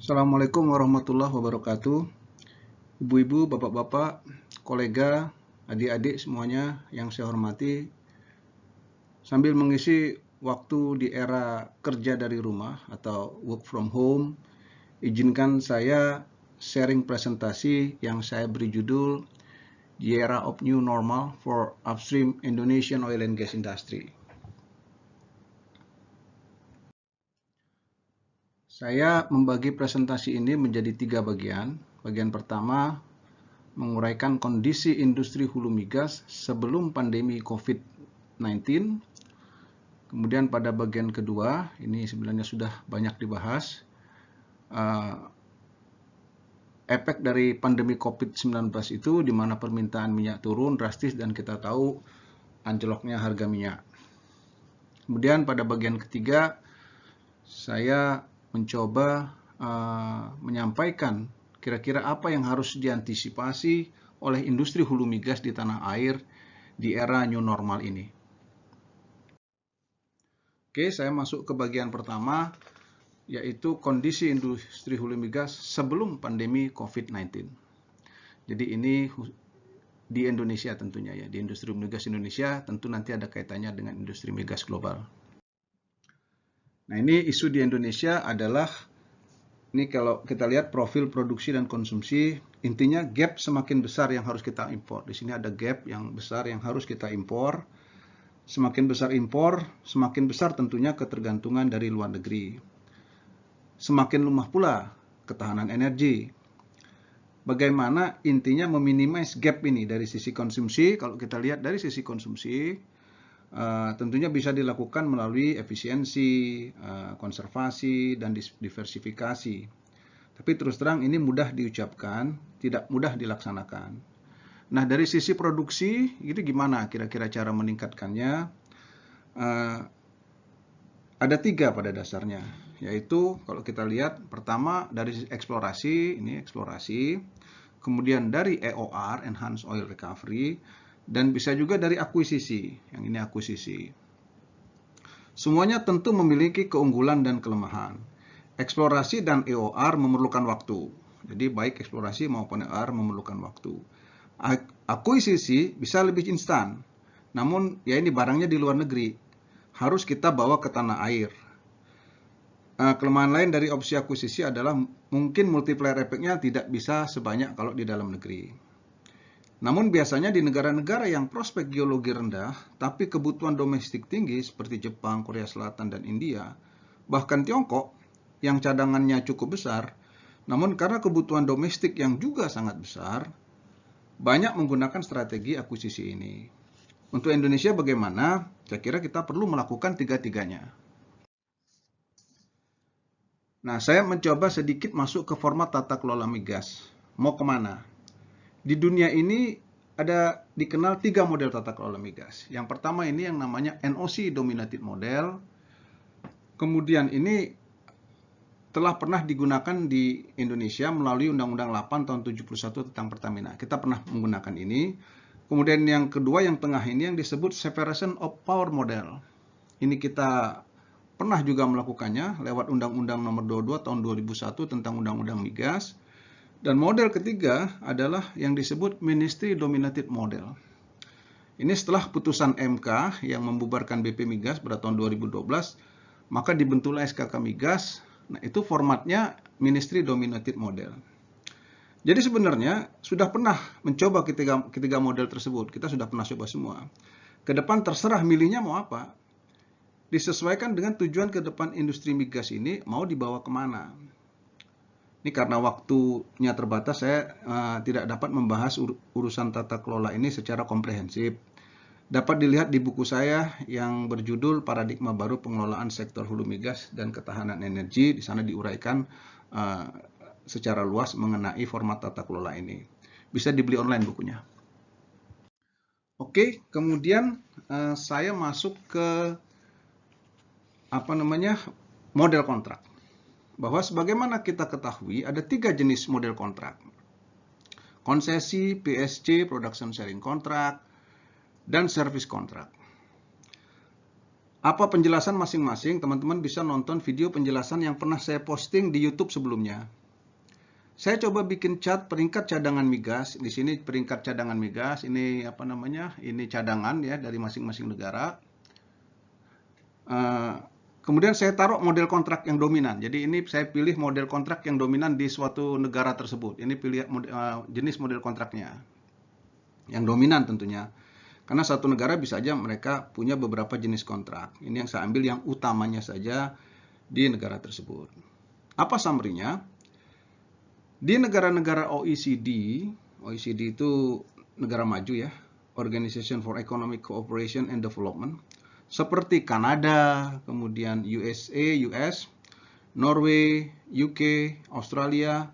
Assalamualaikum warahmatullahi wabarakatuh. Ibu-ibu, bapak-bapak, kolega, adik-adik semuanya yang saya hormati. Sambil mengisi waktu di era kerja dari rumah atau work from home, izinkan saya sharing presentasi yang saya beri judul The Era of New Normal for Upstream Indonesian Oil and Gas Industry. Saya membagi presentasi ini menjadi 3 bagian. Bagian pertama, menguraikan kondisi industri hulu migas sebelum pandemi COVID-19. Kemudian pada bagian kedua, ini sebenarnya sudah banyak dibahas, efek dari pandemi COVID-19 itu di mana permintaan minyak turun drastis dan kita tahu anjloknya harga minyak. Kemudian pada bagian ketiga, saya mencoba menyampaikan kira-kira apa yang harus diantisipasi oleh industri hulu migas di tanah air di era new normal ini. Oke, saya masuk ke bagian pertama, yaitu kondisi industri hulu migas sebelum pandemi COVID-19. Jadi ini di Indonesia tentunya ya, di industri hulu migas Indonesia tentu nanti ada kaitannya dengan industri migas global. Nah, ini isu di Indonesia adalah, ini kalau kita lihat profil produksi dan konsumsi, intinya gap semakin besar yang harus kita impor. Di sini ada gap yang besar yang harus kita impor. Semakin besar impor, semakin besar tentunya ketergantungan dari luar negeri. Semakin lemah pula ketahanan energi. Bagaimana intinya meminimais gap ini dari sisi konsumsi? Kalau kita lihat dari sisi konsumsi, tentunya bisa dilakukan melalui efisiensi, konservasi, dan diversifikasi. Tapi terus terang ini mudah diucapkan, tidak mudah dilaksanakan. Nah, dari sisi produksi, itu gimana kira-kira cara meningkatkannya? Ada 3 pada dasarnya, yaitu kalau kita lihat, pertama dari eksplorasi, ini eksplorasi, kemudian dari EOR, Enhanced Oil Recovery, dan bisa juga dari akuisisi, yang ini akuisisi. Semuanya tentu memiliki keunggulan dan kelemahan. Eksplorasi dan EOR memerlukan waktu. Jadi baik eksplorasi maupun EOR memerlukan waktu. Akuisisi bisa lebih instan. Namun ya ini barangnya di luar negeri. Harus kita bawa ke tanah air. Kelemahan lain dari opsi akuisisi adalah mungkin multiplier efeknya tidak bisa sebanyak kalau di dalam negeri. Namun biasanya di negara-negara yang prospek geologi rendah, tapi kebutuhan domestik tinggi seperti Jepang, Korea Selatan, dan India, bahkan Tiongkok yang cadangannya cukup besar, namun karena kebutuhan domestik yang juga sangat besar, banyak menggunakan strategi akuisisi ini. Untuk Indonesia bagaimana? Saya kira kita perlu melakukan 3-tiganya. Nah, saya mencoba sedikit masuk ke format tata kelola migas. Mau kemana? Di dunia ini ada dikenal 3 model tata kelola migas. Yang pertama ini yang namanya NOC Dominated Model. Kemudian ini telah pernah digunakan di Indonesia melalui Undang-Undang 8 tahun 71 tentang Pertamina. Kita pernah menggunakan ini. Kemudian yang kedua, yang tengah ini yang disebut Separation of Power Model. Ini kita pernah juga melakukannya lewat Undang-Undang Nomor 22 tahun 2001 tentang Undang-Undang Migas. Dan model ketiga adalah yang disebut Ministry Dominated Model. Ini setelah putusan MK yang membubarkan BP Migas pada tahun 2012, maka dibentuklah SKK Migas. Nah, itu formatnya Ministry Dominated Model. Jadi sebenarnya sudah pernah mencoba ketiga model tersebut. Kita sudah pernah coba semua. Ke depan terserah milihnya mau apa. Disesuaikan dengan tujuan ke depan industri migas ini mau dibawa kemana. Ini karena waktunya terbatas, saya tidak dapat membahas urusan tata kelola ini secara komprehensif. Dapat dilihat di buku saya yang berjudul Paradigma Baru Pengelolaan Sektor Hulu Migas dan Ketahanan Energi. Di sana diuraikan secara luas mengenai format tata kelola ini. Bisa dibeli online bukunya. Oke, kemudian saya masuk ke model kontrak. Bahwa sebagaimana kita ketahui ada 3 jenis model kontrak. Konsesi, PSC, Production Sharing Contract, dan Service Contract. Apa penjelasan masing-masing? Teman-teman bisa nonton video penjelasan yang pernah saya posting di YouTube sebelumnya. Saya coba bikin chart peringkat cadangan migas. Di sini peringkat cadangan migas, ini apa namanya? Ini cadangan ya dari masing-masing negara. Kemudian saya taruh model kontrak yang dominan. Jadi ini saya pilih model kontrak yang dominan di suatu negara tersebut. Ini pilih jenis model kontraknya. Yang dominan tentunya. Karena satu negara bisa aja mereka punya beberapa jenis kontrak. Ini yang saya ambil yang utamanya saja di negara tersebut. Apa summary-nya? Di negara-negara OECD, OECD itu negara maju ya, Organization for Economic Cooperation and Development, seperti Kanada, kemudian USA, US, Norway, UK, Australia,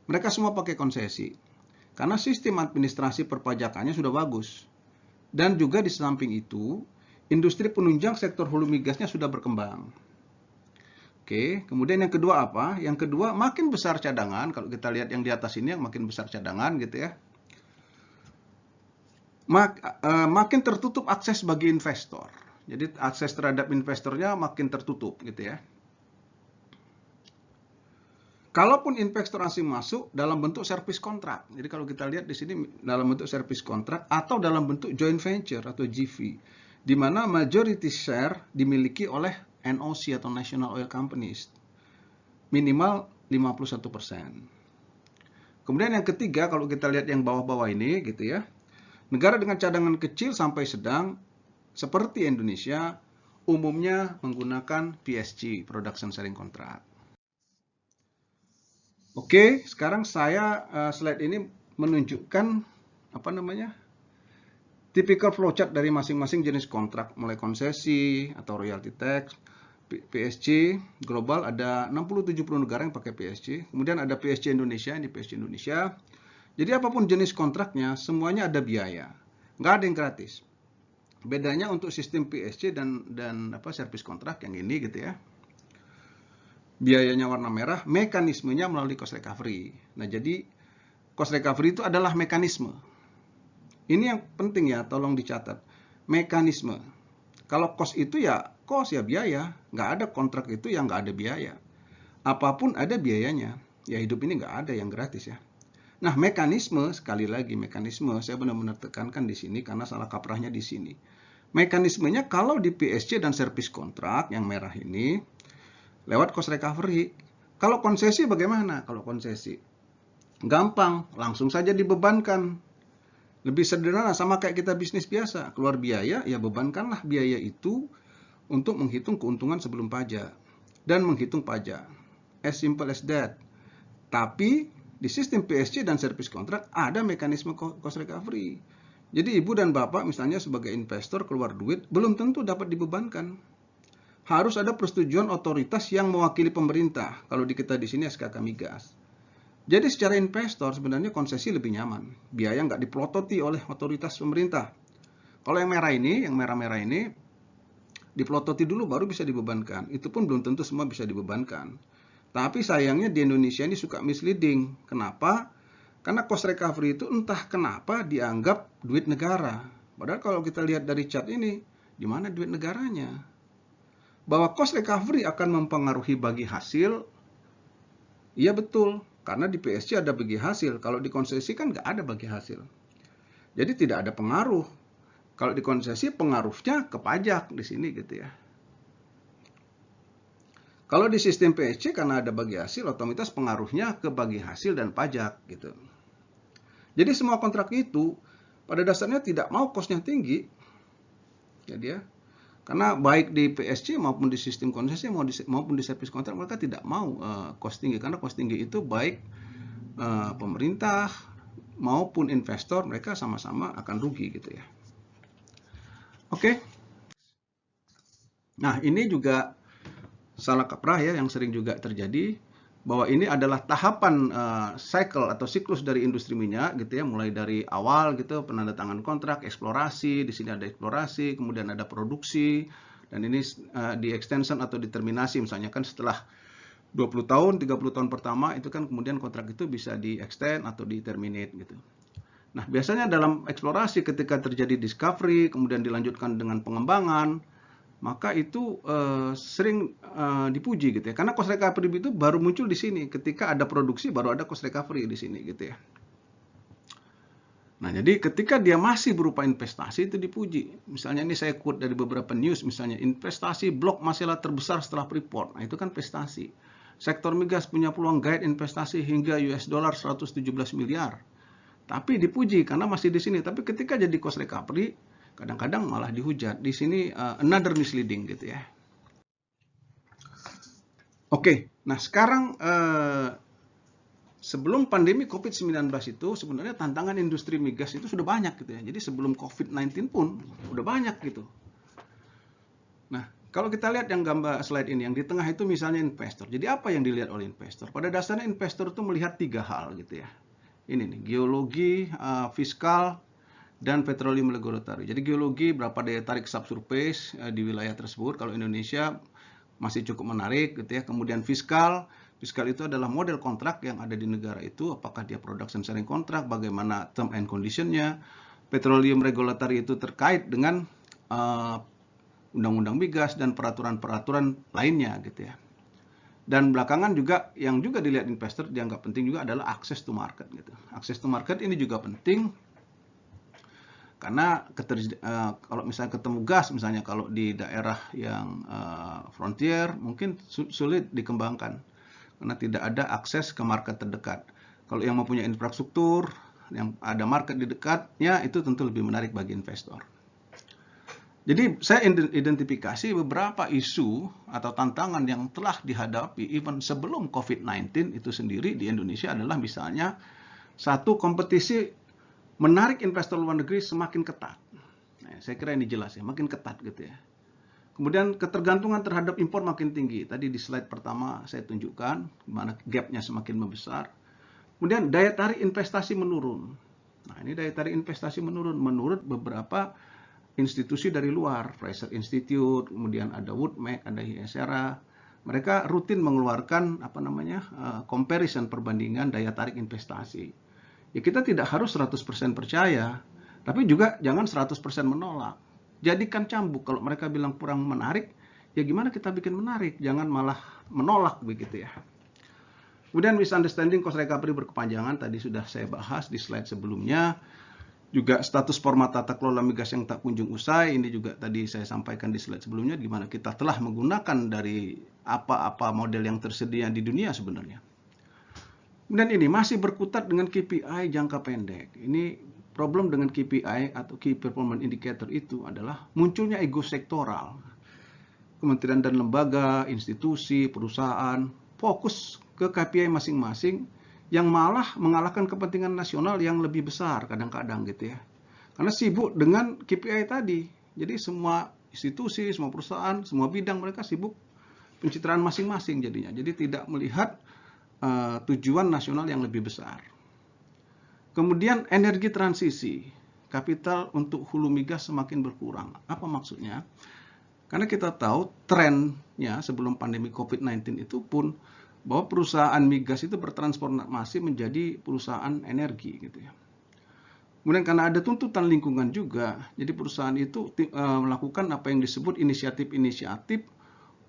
mereka semua pakai konsesi. Karena sistem administrasi perpajakannya sudah bagus. Dan juga di samping itu, industri penunjang sektor hulu migasnya sudah berkembang. Oke, kemudian yang kedua apa? Yang kedua, makin besar cadangan. Kalau kita lihat yang di atas ini, yang makin besar cadangan gitu ya. Makin tertutup akses bagi investor. Jadi akses terhadap investornya makin tertutup gitu ya. Kalaupun investor asing masuk dalam bentuk service kontrak. Jadi kalau kita lihat di sini dalam bentuk service kontrak atau dalam bentuk joint venture atau JV, di mana majority share dimiliki oleh NOC atau National Oil Companies, minimal 51%. Kemudian yang ketiga, kalau kita lihat yang bawah-bawah ini gitu ya, negara dengan cadangan kecil sampai sedang seperti Indonesia umumnya menggunakan PSG, Production Sharing Contract. Oke, sekarang saya slide ini menunjukkan apa namanya? Typical flowchart dari masing-masing jenis kontrak, mulai konsesi atau royalty tax, PSG global ada 60-70 negara yang pakai PSG. Kemudian ada PSG Indonesia, ini PSG Indonesia. Jadi apapun jenis kontraknya, semuanya ada biaya. Nggak ada yang gratis. Bedanya untuk sistem PSG dan service kontrak yang ini gitu ya. Biayanya warna merah, mekanismenya melalui cost recovery. Nah, jadi cost recovery itu adalah mekanisme. Ini yang penting ya, tolong dicatat. Mekanisme. Kalau cost itu ya cost ya biaya, nggak ada kontrak itu yang nggak ada biaya. Apapun ada biayanya, ya hidup ini nggak ada yang gratis ya. Nah mekanisme, sekali lagi mekanisme, saya benar-benar tekankan di sini karena salah kaprahnya di sini. Mekanismenya kalau di PSG dan service kontrak yang merah ini, lewat cost recovery. Kalau konsesi bagaimana? Kalau konsesi, gampang, langsung saja dibebankan. Lebih sederhana, sama kayak kita bisnis biasa. Keluar biaya, ya bebankanlah biaya itu untuk menghitung keuntungan sebelum pajak. Dan menghitung pajak. As simple as that. Tapi, di sistem PSG dan service kontrak ada mekanisme cost recovery. Jadi, ibu dan bapak misalnya sebagai investor keluar duit, belum tentu dapat dibebankan. Harus ada persetujuan otoritas yang mewakili pemerintah. Kalau di kita di sini SKK Migas. Jadi secara investor sebenarnya konsesi lebih nyaman. Biaya nggak dipelototi oleh otoritas pemerintah. Kalau yang merah ini, yang merah-merah ini, dipelototi dulu baru bisa dibebankan. Itu pun belum tentu semua bisa dibebankan. Tapi sayangnya di Indonesia ini suka misleading. Kenapa? Karena cost recovery itu entah kenapa dianggap duit negara. Padahal kalau kita lihat dari chart ini, di mana duit negaranya? Bahwa cost recovery akan mempengaruhi bagi hasil, iya betul. Karena di PSG ada bagi hasil. Kalau di konsesi kan nggak ada bagi hasil. Jadi tidak ada pengaruh. Kalau di konsesi pengaruhnya ke pajak di sini gitu ya. Kalau di sistem PSG karena ada bagi hasil, otomatis pengaruhnya ke bagi hasil dan pajak gitu. Jadi semua kontrak itu pada dasarnya tidak mau kosnya tinggi. Jadi ya. Karena baik di PSG maupun di sistem konsesi maupun di service kontrak mereka tidak mau cost tinggi. Karena cost tinggi itu baik pemerintah maupun investor mereka sama-sama akan rugi gitu ya. Oke. Nah ini juga salah kaprah ya yang sering juga terjadi. Bahwa ini adalah tahapan cycle atau siklus dari industri minyak gitu ya, mulai dari awal gitu penandatangan kontrak, eksplorasi, di sini ada eksplorasi, kemudian ada produksi, dan ini di extension atau determinasi misalnya kan setelah 20 tahun, 30 tahun pertama itu kan kemudian kontrak itu bisa di extend atau di terminate gitu. Nah, biasanya dalam eksplorasi ketika terjadi discovery, kemudian dilanjutkan dengan pengembangan, maka itu sering dipuji gitu ya. Karena cost recovery itu baru muncul di sini, ketika ada produksi baru ada cost recovery di sini gitu ya. Nah, jadi ketika dia masih berupa investasi itu dipuji. Misalnya ini saya quote dari beberapa news, misalnya investasi blok Masela terbesar setelah Freeport. Nah, itu kan prestasi. Sektor migas punya peluang guide investasi hingga US dollar 117 miliar. Tapi dipuji karena masih di sini. Tapi ketika jadi cost recovery, kadang-kadang malah dihujat. Di sini another misleading gitu ya. Oke, nah sekarang sebelum pandemi COVID-19 itu sebenarnya tantangan industri migas itu sudah banyak gitu ya. Jadi sebelum COVID-19 pun udah banyak gitu. Nah, kalau kita lihat yang gambar slide ini, yang di tengah itu misalnya investor. Jadi apa yang dilihat oleh investor? Pada dasarnya investor itu melihat 3 hal gitu ya. Ini nih, geologi, fiskal, dan petroleum regulatory. Jadi geologi berapa daya tarik subsurface di wilayah tersebut. Kalau Indonesia masih cukup menarik gitu ya. Kemudian fiskal itu adalah model kontrak yang ada di negara itu, apakah dia production sharing kontrak, bagaimana term and condition-nya. Petroleum regulatory itu terkait dengan undang-undang migas dan peraturan-peraturan lainnya gitu ya. Dan belakangan juga yang juga dilihat investor dianggap penting juga adalah access to market gitu. Access to market ini juga penting karena kalau misalnya ketemu gas, misalnya kalau di daerah yang frontier mungkin sulit dikembangkan karena tidak ada akses ke market terdekat. Kalau yang mempunyai infrastruktur, yang ada market di dekatnya, itu tentu lebih menarik bagi investor. Jadi saya identifikasi beberapa isu atau tantangan yang telah dihadapi even sebelum COVID-19 itu sendiri di Indonesia adalah misalnya satu, kompetisi menarik investor luar negeri semakin ketat. Nah, saya kira ini jelas ya, makin ketat gitu ya. Kemudian ketergantungan terhadap impor makin tinggi. Tadi di slide pertama saya tunjukkan gimana gapnya semakin membesar. Kemudian daya tarik investasi menurun. Nah, ini daya tarik investasi menurun menurut beberapa institusi dari luar, Fraser Institute, kemudian ada Woodmac, ada Hyesera. Mereka rutin mengeluarkan comparison, perbandingan daya tarik investasi. Ya, kita tidak harus 100% percaya, tapi juga jangan 100% menolak. Jadikan cambuk. Kalau mereka bilang kurang menarik, ya gimana kita bikin menarik? Jangan malah menolak begitu ya. Kemudian misunderstanding cost recovery berkepanjangan, tadi sudah saya bahas di slide sebelumnya. Juga status format tata kelola migas yang tak kunjung usai, ini juga tadi saya sampaikan di slide sebelumnya, di mana kita telah menggunakan dari apa-apa model yang tersedia di dunia sebenarnya. Dan ini masih berkutat dengan KPI jangka pendek. Ini problem dengan KPI atau Key Performance Indicator itu adalah munculnya ego sektoral. Kementerian dan lembaga, institusi, perusahaan fokus ke KPI masing-masing yang malah mengalahkan kepentingan nasional yang lebih besar kadang-kadang gitu ya. Karena sibuk dengan KPI tadi. Jadi semua institusi, semua perusahaan, semua bidang mereka sibuk pencitraan masing-masing jadinya. Jadi tidak melihat tujuan nasional yang lebih besar. Kemudian energi transisi, kapital untuk hulu migas semakin berkurang. Apa maksudnya? Karena kita tahu trennya sebelum pandemi COVID-19 itu pun bahwa perusahaan migas itu bertransformasi menjadi perusahaan energi gitu ya. Kemudian karena ada tuntutan lingkungan juga, jadi perusahaan itu melakukan apa yang disebut inisiatif-inisiatif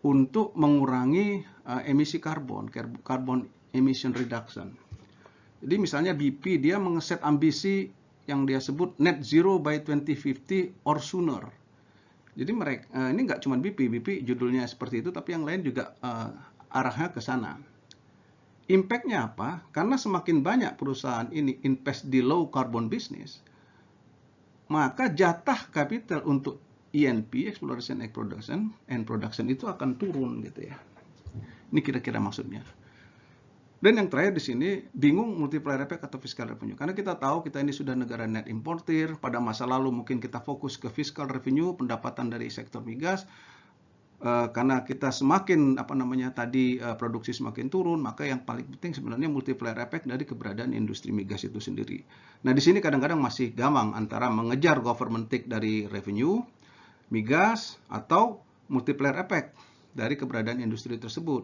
untuk mengurangi emisi karbon emission reduction. Jadi misalnya BP dia mengeset ambisi yang dia sebut net zero by 2050 or sooner. Jadi mereka ini nggak cuma BP judulnya seperti itu, tapi yang lain juga arahnya ke sana. Impact-nya apa? Karena semakin banyak perusahaan ini invest di low carbon business, maka jatah kapital untuk E&P, exploration and production itu akan turun gitu ya. Ini kira-kira maksudnya. Dan yang terakhir di sini, bingung multiplier effect atau fiscal revenue. Karena kita tahu kita ini sudah negara net importer. Pada masa lalu mungkin kita fokus ke fiscal revenue, pendapatan dari sektor migas. Karena kita semakin produksi semakin turun, maka yang paling penting sebenarnya multiplier effect dari keberadaan industri migas itu sendiri. Nah, di sini kadang-kadang masih gamang antara mengejar government take dari revenue migas atau multiplier effect dari keberadaan industri tersebut.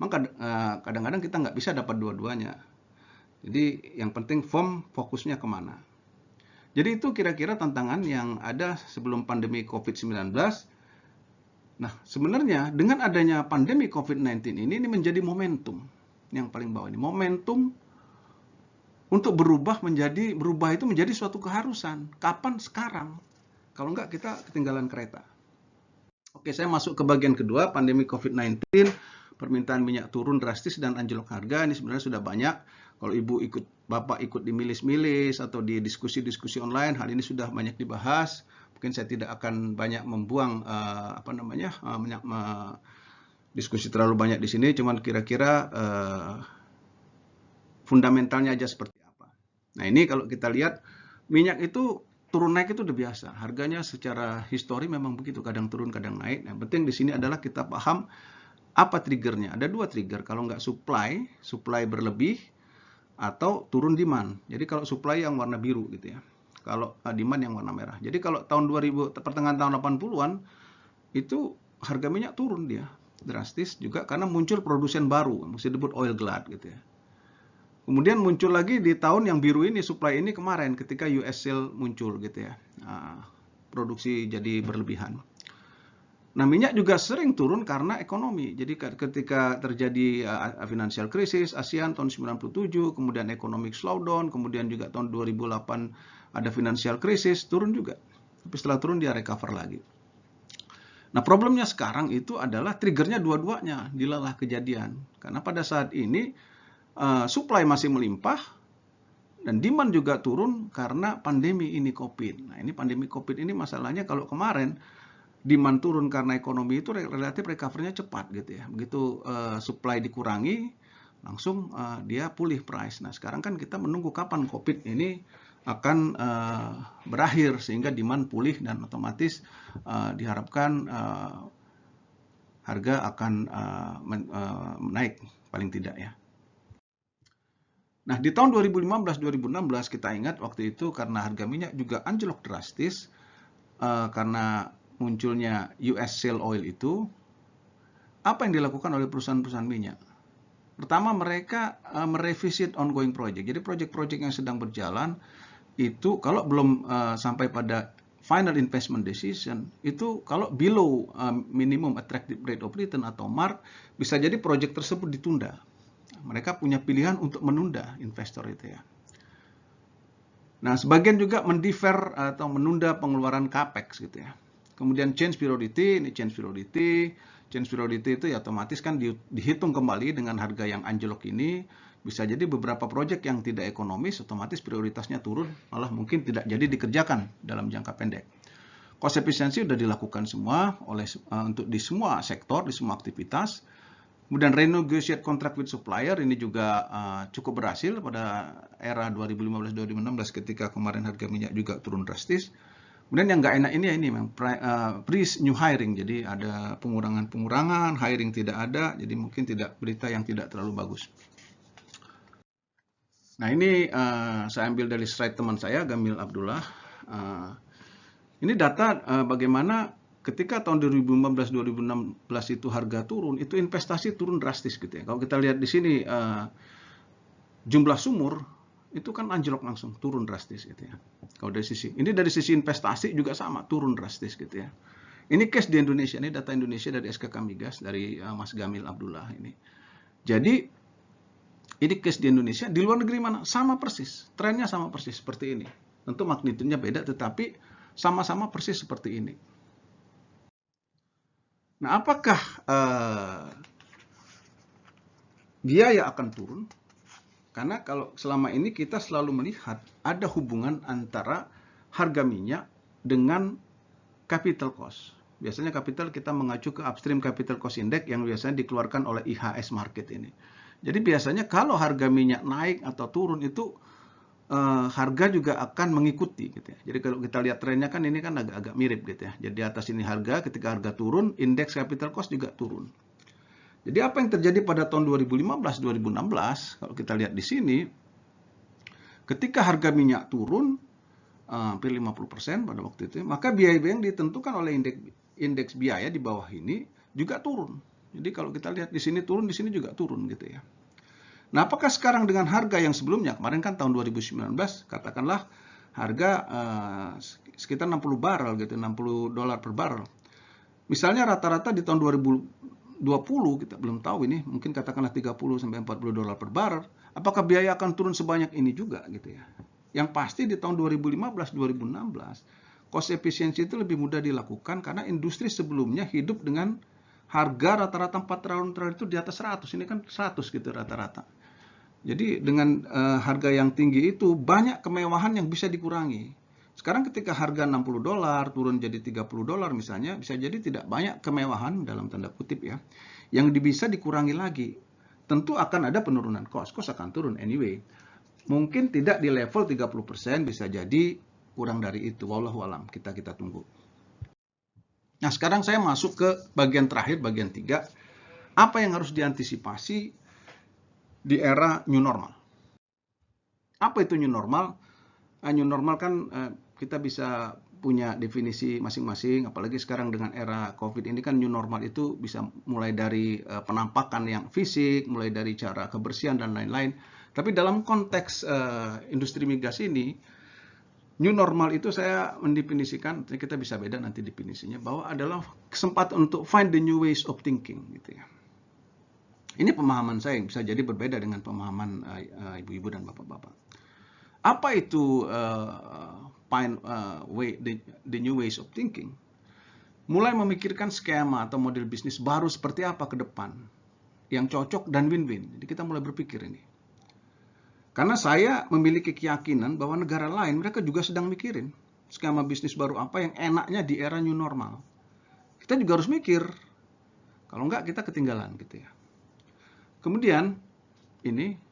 Maka kadang-kadang kita nggak bisa dapat dua-duanya. Jadi yang penting fokusnya kemana. Jadi itu kira-kira tantangan yang ada sebelum pandemi COVID-19. Nah, sebenarnya dengan adanya pandemi COVID-19 ini menjadi momentum yang paling bawah ini. Momentum untuk berubah itu menjadi suatu keharusan. Kapan? Sekarang. Kalau enggak kita ketinggalan kereta. Oke, saya masuk ke bagian kedua, pandemi COVID-19, permintaan minyak turun drastis dan anjlok harga. Ini sebenarnya sudah banyak. Kalau Bapak ikut di milis-milis atau di diskusi-diskusi online, hal ini sudah banyak dibahas. Mungkin saya tidak akan banyak membuang diskusi terlalu banyak di sini, cuman kira-kira fundamentalnya aja seperti apa. Nah, ini kalau kita lihat minyak itu turun naik itu udah biasa. Harganya secara histori memang begitu, kadang turun, kadang naik. Yang penting di sini adalah kita paham apa triggernya. Ada dua trigger, kalau nggak supply berlebih atau turun demand. Jadi kalau supply yang warna biru gitu ya. Kalau demand yang warna merah. Jadi kalau pertengahan tahun 80-an itu harga minyak turun dia drastis juga karena muncul produsen baru, mesti disebut oil glut gitu ya. Kemudian muncul lagi di tahun yang biru ini, supply ini kemarin ketika US Shale muncul gitu ya. Produksi jadi berlebihan. Nah, minyak juga sering turun karena ekonomi. Jadi ketika terjadi financial crisis ASEAN tahun 97, kemudian economic slowdown, kemudian juga tahun 2008 ada financial crisis, turun juga. Tapi setelah turun dia recover lagi. Nah, problemnya sekarang itu adalah triggernya dua-duanya dilalah kejadian. Karena pada saat ini supply masih melimpah dan demand juga turun karena pandemi ini COVID. Nah, ini pandemi COVID ini masalahnya kalau kemarin demand turun karena ekonomi itu relatif recovery-nya cepat gitu ya. Begitu supply dikurangi, langsung dia pulih price. Nah, sekarang kan kita menunggu kapan COVID ini akan berakhir sehingga demand pulih dan otomatis diharapkan harga akan naik paling tidak ya. Nah, di tahun 2015-2016 kita ingat waktu itu karena harga minyak juga anjlok drastis karena munculnya US Shale Oil itu, apa yang dilakukan oleh perusahaan-perusahaan minyak? Pertama, mereka merevisit ongoing project. Jadi project-project yang sedang berjalan itu kalau belum sampai pada final investment decision, itu kalau below minimum attractive rate of return atau MARR, bisa jadi project tersebut ditunda. Mereka punya pilihan untuk menunda investor itu ya. Nah, sebagian juga mendefer atau menunda pengeluaran capex gitu ya. Kemudian change periodicity itu ya otomatis kan dihitung kembali dengan harga yang anjlok ini. Bisa jadi beberapa proyek yang tidak ekonomis otomatis prioritasnya turun, malah mungkin tidak jadi dikerjakan dalam jangka pendek. Cost efficiency sudah dilakukan semua untuk di semua sektor, di semua aktivitas. Kemudian renegotiate contract with supplier ini juga cukup berhasil pada era 2015-2016 ketika kemarin harga minyak juga turun drastis. Kemudian yang nggak enak ini freeze new hiring, jadi ada pengurangan, hiring tidak ada, jadi mungkin berita yang tidak terlalu bagus. Nah, ini saya ambil dari slide teman saya, Gamil Abdullah. Ini data bagaimana ketika tahun 2015-2016 itu harga turun, itu investasi turun drastis gitu ya. Kalau kita lihat di sini jumlah sumur itu kan anjlok langsung, turun drastis gitu ya. Kalau dari sisi investasi juga sama, turun drastis gitu ya. Ini case di Indonesia, ini data Indonesia dari SKK Migas dari Mas Gamil Abdullah ini. Jadi ini case di Indonesia, di luar negeri mana? Sama persis, trennya sama persis seperti ini. Tentu magnitudenya beda, tetapi sama-sama persis seperti ini. Nah, apakah biaya akan turun? Karena kalau selama ini kita selalu melihat ada hubungan antara harga minyak dengan capital cost. Biasanya capital kita mengacu ke upstream capital cost index yang biasanya dikeluarkan oleh IHS Markit ini. Jadi biasanya kalau harga minyak naik atau turun itu harga juga akan mengikuti gitu ya. Jadi kalau kita lihat trennya kan ini kan agak-agak mirip gitu ya. Jadi di atas ini harga, ketika harga turun, indeks capital cost juga turun. Jadi apa yang terjadi pada tahun 2015-2016, kalau kita lihat di sini, ketika harga minyak turun hampir 50% pada waktu itu, maka biaya-biaya yang ditentukan oleh indeks biaya di bawah ini juga turun. Jadi kalau kita lihat di sini turun, di sini juga turun gitu ya. Nah, apakah sekarang dengan harga yang sebelumnya, kemarin kan tahun 2019, katakanlah harga sekitar 60 barrel gitu, $60 per barrel. Misalnya rata-rata di tahun 2020, kita belum tahu ini, mungkin katakanlah 30 sampai 40 dolar per barrel. Apakah biaya akan turun sebanyak ini juga gitu ya? Yang pasti di tahun 2015, 2016, cost efisiensi itu lebih mudah dilakukan karena industri sebelumnya hidup dengan harga rata-rata 4 tahun terakhir itu di atas 100. Ini kan 100 gitu rata-rata. Jadi dengan harga yang tinggi itu banyak kemewahan yang bisa dikurangi. Sekarang ketika harga 60 dolar turun jadi 30 dolar misalnya, bisa jadi tidak banyak kemewahan dalam tanda kutip ya, yang bisa dikurangi lagi. Tentu akan ada penurunan cost akan turun anyway. Mungkin tidak di level 30%, bisa jadi kurang dari itu. Wallahu alam, kita tunggu. Nah, sekarang saya masuk ke bagian terakhir, bagian 3. Apa yang harus diantisipasi di era new normal? Apa itu new normal? New normal kan kita bisa punya definisi masing-masing, apalagi sekarang dengan era COVID ini kan new normal itu bisa mulai dari penampakan yang fisik, mulai dari cara kebersihan dan lain-lain. Tapi dalam konteks industri migas ini, new normal itu saya mendefinisikan, kita bisa beda nanti definisinya, bahwa adalah kesempatan untuk find the new ways of thinking gitu ya. Ini pemahaman saya yang bisa jadi berbeda dengan pemahaman ibu-ibu dan bapak-bapak. Apa itu find the new ways of thinking? Mulai memikirkan skema atau model bisnis baru seperti apa ke depan yang cocok dan win-win. Jadi kita mulai berpikir ini. Karena saya memiliki keyakinan bahwa negara lain mereka juga sedang mikirin skema bisnis baru apa yang enaknya di era new normal. Kita juga harus mikir. Kalau enggak kita ketinggalan gitu ya. Kemudian ini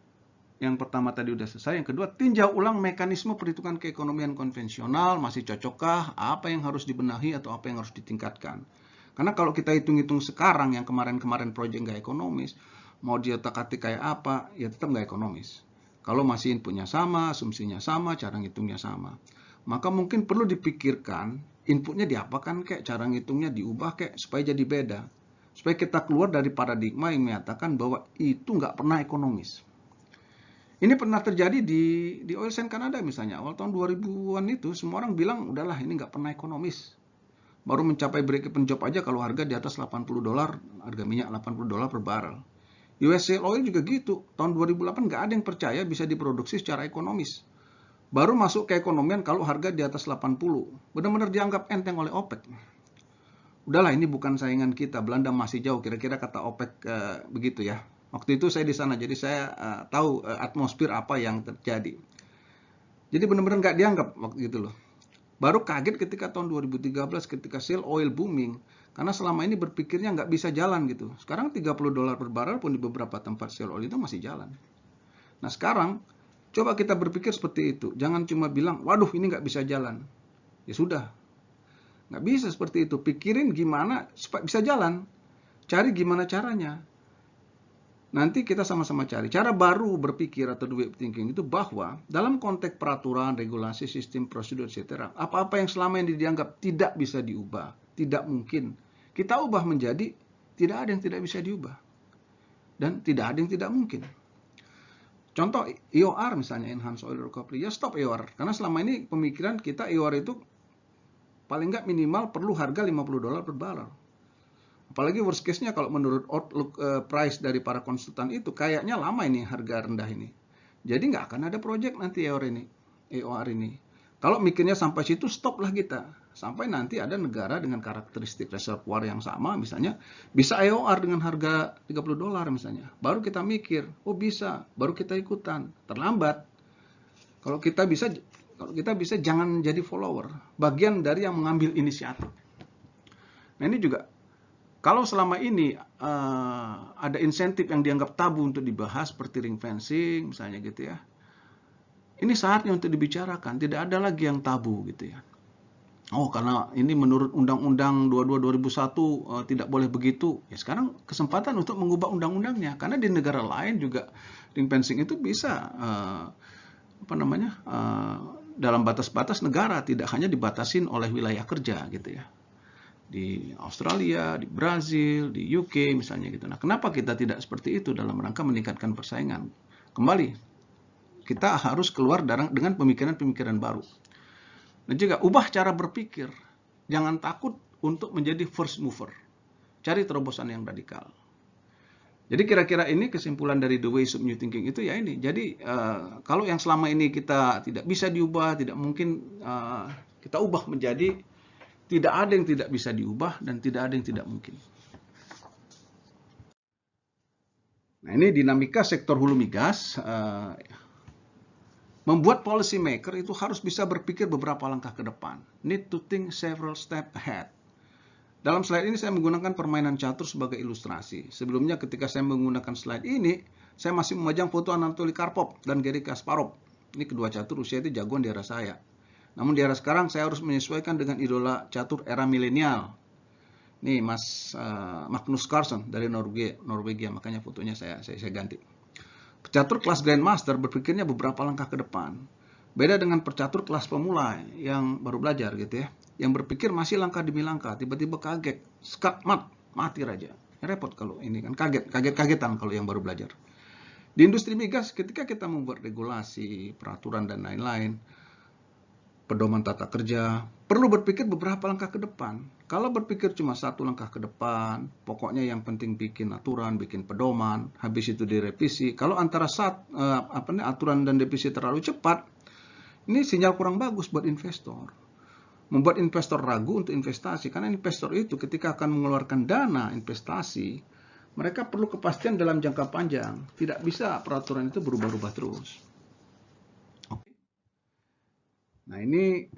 yang pertama tadi udah selesai, yang kedua tinjau ulang mekanisme perhitungan keekonomian konvensional, masih cocokkah, apa yang harus dibenahi atau apa yang harus ditingkatkan. Karena kalau kita hitung-hitung sekarang yang kemarin-kemarin proyek nggak ekonomis, mau dia otak-atik kayak apa, ya tetap nggak ekonomis. Kalau masih inputnya sama, asumsinya sama, cara ngitungnya sama. Maka mungkin perlu dipikirkan inputnya diapakan kayak, cara ngitungnya diubah kayak, supaya jadi beda. Supaya kita keluar dari paradigma yang menyatakan bahwa itu nggak pernah ekonomis. Ini pernah terjadi di oil sand Kanada misalnya. Awal tahun 2000-an itu semua orang bilang udahlah ini nggak pernah ekonomis. Baru mencapai break-even job aja kalau harga di atas 80 dolar, harga minyak 80 dolar per barrel. US Shale Oil juga gitu. Tahun 2008 nggak ada yang percaya bisa diproduksi secara ekonomis. Baru masuk ke ekonomian kalau harga di atas 80. Benar-benar dianggap enteng oleh OPEC. Udahlah ini bukan saingan kita, Belanda masih jauh, kira-kira kata OPEC begitu ya. Waktu itu saya di sana, jadi saya tahu atmosfer apa yang terjadi. Jadi benar-benar nggak dianggap waktu itu loh. Baru kaget ketika tahun 2013 ketika shale oil booming. Karena selama ini berpikirnya nggak bisa jalan gitu. Sekarang 30 dolar per barrel pun di beberapa tempat shale oil itu masih jalan. Nah sekarang, coba kita berpikir seperti itu. Jangan cuma bilang, waduh ini nggak bisa jalan. Ya sudah. Nggak bisa seperti itu. Pikirin gimana supaya bisa jalan. Cari gimana caranya. Nanti kita sama-sama cari cara baru berpikir atau way of thinking itu bahwa dalam konteks peraturan, regulasi, sistem, prosedur, etc. Apa-apa yang selama ini dianggap tidak bisa diubah, tidak mungkin, kita ubah menjadi tidak ada yang tidak bisa diubah. Dan tidak ada yang tidak mungkin. Contoh EOR misalnya, Enhanced Oil Recovery, ya stop EOR. Karena selama ini pemikiran kita EOR itu paling nggak minimal perlu harga 50 dolar per barrel. Apalagi worst case-nya kalau menurut outlook price dari para konsultan itu kayaknya lama ini harga rendah ini. Jadi nggak akan ada project nanti EOR ini. Kalau mikirnya sampai situ stop lah kita. Sampai nanti ada negara dengan karakteristik reservoir yang sama misalnya bisa EOR dengan harga 30 dolar misalnya. Baru kita mikir, oh bisa, baru kita ikutan. Terlambat. Kalau kita bisa jangan jadi follower, bagian dari yang mengambil inisiatif. Nah ini juga kalau selama ini ada insentif yang dianggap tabu untuk dibahas seperti ring fencing misalnya gitu ya. Ini saatnya untuk dibicarakan, tidak ada lagi yang tabu gitu ya. Oh, karena ini menurut Undang-Undang 22/2001 tidak boleh begitu. Ya sekarang kesempatan untuk mengubah undang-undangnya karena di negara lain juga ring fencing itu bisa dalam batas-batas negara, tidak hanya dibatasin oleh wilayah kerja gitu ya. Di Australia, di Brazil, di UK misalnya gitu. Nah, kenapa kita tidak seperti itu dalam rangka meningkatkan persaingan? Kembali, kita harus keluar dengan pemikiran-pemikiran baru. Dan juga ubah cara berpikir. Jangan takut untuk menjadi first mover. Cari terobosan yang radikal. Jadi kira-kira ini kesimpulan dari The Ways of New Thinking itu ya ini. Jadi kalau yang selama ini kita tidak bisa diubah, tidak mungkin kita ubah menjadi tidak ada yang tidak bisa diubah dan tidak ada yang tidak mungkin. Nah ini dinamika sektor hulu migas membuat policy maker itu harus bisa berpikir beberapa langkah ke depan. Need to think several steps ahead. Dalam slide ini saya menggunakan permainan catur sebagai ilustrasi. Sebelumnya ketika saya menggunakan slide ini, saya masih memajang foto Anatoly Karpov dan Garry Kasparov. Ini kedua catur usia itu jagoan di era saya. Namun di era sekarang saya harus menyesuaikan dengan idola catur era milenial. Nih Mas Magnus Carlsen dari Norwegia, makanya fotonya saya ganti. Pecatur kelas Grandmaster berpikirnya beberapa langkah ke depan. Beda dengan pecatur kelas pemula yang baru belajar gitu ya. Yang berpikir masih langkah demi langkah, tiba-tiba kaget, mati raja. Repot kalau ini kan kaget-kagetan kalau yang baru belajar. Di industri migas ketika kita membuat regulasi, peraturan dan lain-lain, pedoman tata kerja, perlu berpikir beberapa langkah ke depan. Kalau berpikir cuma satu langkah ke depan, pokoknya yang penting bikin aturan, bikin pedoman, habis itu direvisi. Kalau antara aturan dan revisi terlalu cepat, ini sinyal kurang bagus buat investor. Membuat investor ragu untuk investasi, karena investor itu ketika akan mengeluarkan dana investasi, mereka perlu kepastian dalam jangka panjang. Tidak bisa peraturan itu berubah-ubah terus. Oke. Nah ini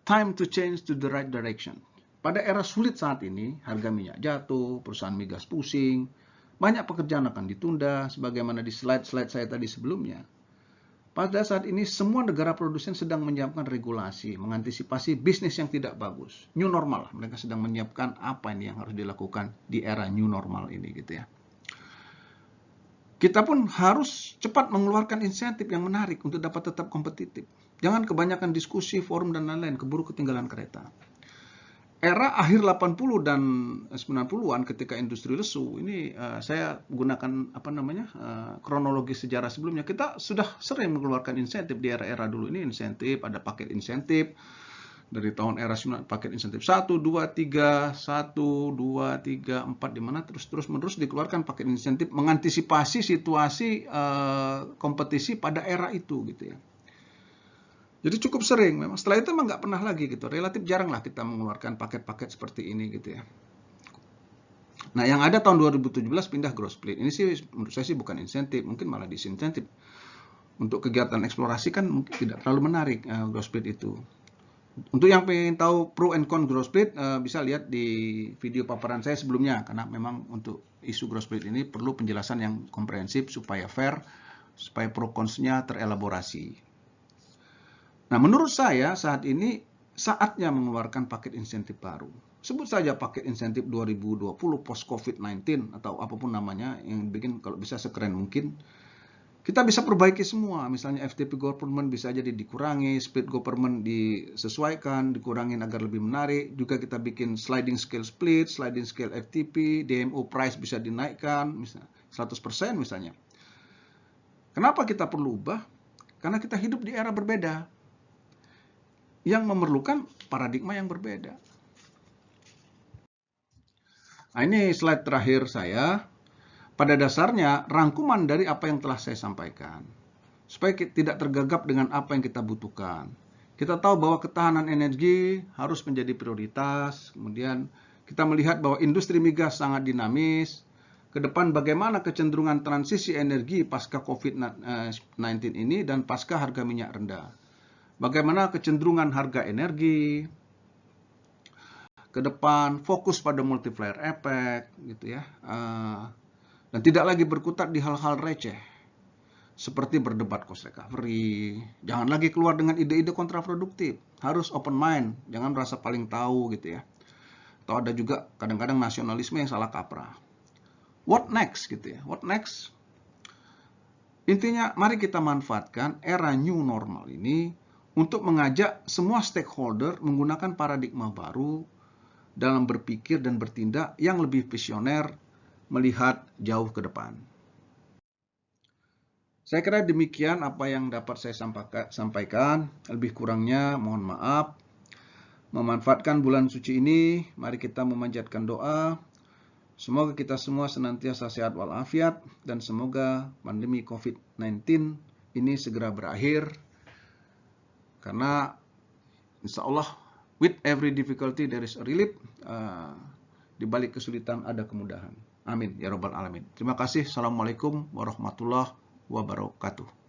time to change to the right direction. Pada era sulit saat ini, harga minyak jatuh, perusahaan migas pusing, banyak pekerjaan akan ditunda, sebagaimana di slide-slide saya tadi sebelumnya. Pada saat ini semua negara produsen sedang menyiapkan regulasi, mengantisipasi bisnis yang tidak bagus. New normal, mereka sedang menyiapkan apa ini yang harus dilakukan di era new normal ini gitu ya. Kita pun harus cepat mengeluarkan insentif yang menarik untuk dapat tetap kompetitif. Jangan kebanyakan diskusi, forum dan lain-lain, keburu ketinggalan kereta. Era akhir 80 dan 90-an ketika industri lesu, ini saya gunakan kronologi sejarah sebelumnya. Kita sudah sering mengeluarkan insentif di era-era dulu ini, insentif, ada paket insentif. Dari tahun era 90, paket insentif 1, 2, 3, 1, 2, 3, 4, di mana terus-menerus dikeluarkan paket insentif mengantisipasi situasi kompetisi pada era itu gitu ya. Jadi cukup sering, memang setelah itu memang nggak pernah lagi gitu. Relatif jarang lah kita mengeluarkan paket-paket seperti ini gitu ya. Nah yang ada tahun 2017 pindah growth split. Ini sih menurut saya sih bukan insentif, mungkin malah disinsentif. Untuk kegiatan eksplorasi kan mungkin tidak terlalu menarik growth split itu. Untuk yang pengen tahu pro and con growth split bisa lihat di video paparan saya sebelumnya. Karena memang untuk isu growth split ini perlu penjelasan yang komprehensif supaya fair, supaya pro cons-nya terelaborasi. Nah, menurut saya saat ini saatnya mengeluarkan paket insentif baru. Sebut saja paket insentif 2020 post COVID-19 atau apapun namanya yang bikin kalau bisa sekeren mungkin. Kita bisa perbaiki semua, misalnya FTP government bisa jadi dikurangi, split government disesuaikan, dikurangin agar lebih menarik. Juga kita bikin sliding scale split, sliding scale FTP, DMO price bisa dinaikkan, misalnya 100% misalnya. Kenapa kita perlu ubah? Karena kita hidup di era berbeda yang memerlukan paradigma yang berbeda. Nah, ini slide terakhir saya. Pada dasarnya, rangkuman dari apa yang telah saya sampaikan. Supaya tidak tergagap dengan apa yang kita butuhkan. Kita tahu bahwa ketahanan energi harus menjadi prioritas. Kemudian kita melihat bahwa industri migas sangat dinamis. Ke depan bagaimana kecenderungan transisi energi pasca COVID-19 ini dan pasca harga minyak rendah. Bagaimana kecenderungan harga energi ke depan, fokus pada multiplier effect gitu ya, dan tidak lagi berkutat di hal-hal receh seperti berdebat cost recovery. Jangan lagi keluar dengan ide-ide kontraproduktif, harus open mind, jangan merasa paling tahu gitu ya. Atau ada juga kadang-kadang nasionalisme yang salah kaprah. What next gitu ya, what next? Intinya mari kita manfaatkan era new normal ini untuk mengajak semua stakeholder menggunakan paradigma baru dalam berpikir dan bertindak yang lebih visioner, melihat jauh ke depan. Saya kira demikian apa yang dapat saya sampaikan. Lebih kurangnya mohon maaf. memanfaatkan bulan suci ini, mari kita memanjatkan doa. Semoga kita semua senantiasa sehat walafiat dan semoga pandemi COVID-19 ini segera berakhir. Karena insya Allah, with every difficulty there is a relief. Di balik kesulitan ada kemudahan. Amin ya rabbal alamin. Terima kasih. Assalamualaikum warahmatullahi wabarakatuh.